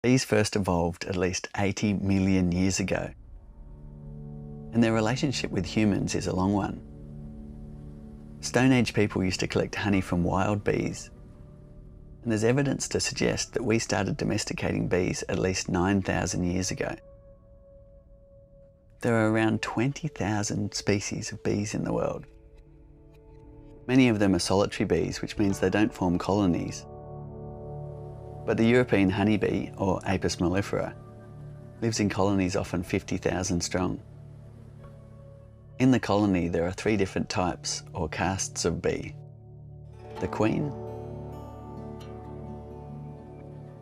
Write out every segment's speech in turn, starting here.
Bees first evolved at least 80 million years ago, and their relationship with humans is a long one. Stone Age people used to collect honey from wild bees, and there's evidence to suggest that we started domesticating bees at least 9,000 years ago. There are around 20,000 species of bees in the world. Many of them are solitary bees, which means they don't form colonies. But the European honeybee, or Apis mellifera, lives in colonies often 50,000 strong. In the colony there are 3 different types or castes of bee: the queen,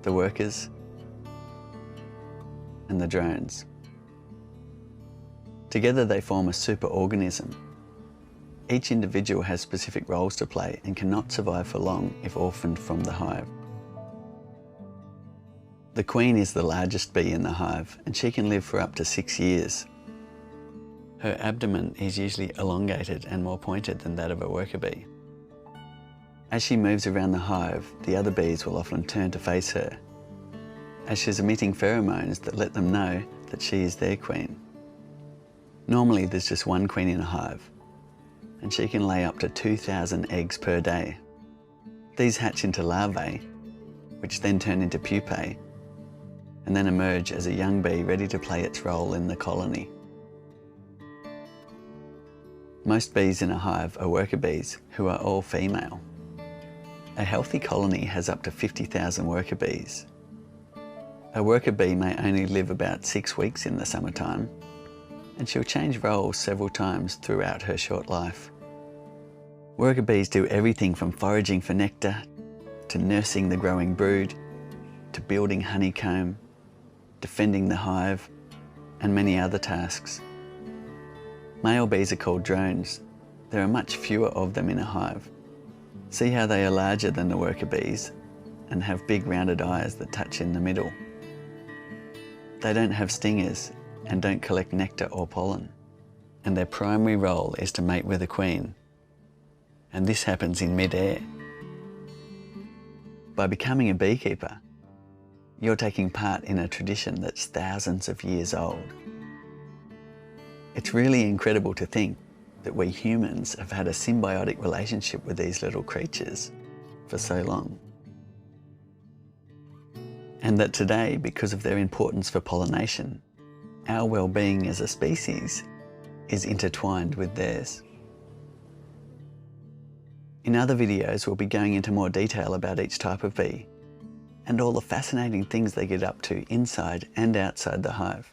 the workers, and the drones. Together they form a superorganism. Each individual has specific roles to play and cannot survive for long if orphaned from the hive. The queen is the largest bee in the hive, and she can live for up to 6 years. Her abdomen is usually elongated and more pointed than that of a worker bee. As she moves around the hive, the other bees will often turn to face her, as she's emitting pheromones that let them know that she is their queen. Normally there's just one queen in a hive, and she can lay up to 2,000 eggs per day. These hatch into larvae, which then turn into pupae, and then emerge as a young bee ready to play its role in the colony. Most bees in a hive are worker bees, who are all female. A healthy colony has up to 50,000 worker bees. A worker bee may only live about 6 weeks in the summertime, and she'll change roles several times throughout her short life. Worker bees do everything from foraging for nectar, to nursing the growing brood, to building honeycomb, defending the hive, and many other tasks. Male bees are called drones. There are much fewer of them in a hive. See how they are larger than the worker bees and have big rounded eyes that touch in the middle. They don't have stingers and don't collect nectar or pollen, and their primary role is to mate with the queen, and this happens in mid-air. By becoming a beekeeper, you're taking part in a tradition that's thousands of years old. It's really incredible to think that we humans have had a symbiotic relationship with these little creatures for so long. And that today, because of their importance for pollination, our well-being as a species is intertwined with theirs. In other videos, we'll be going into more detail about each type of bee and all the fascinating things they get up to inside and outside the hive.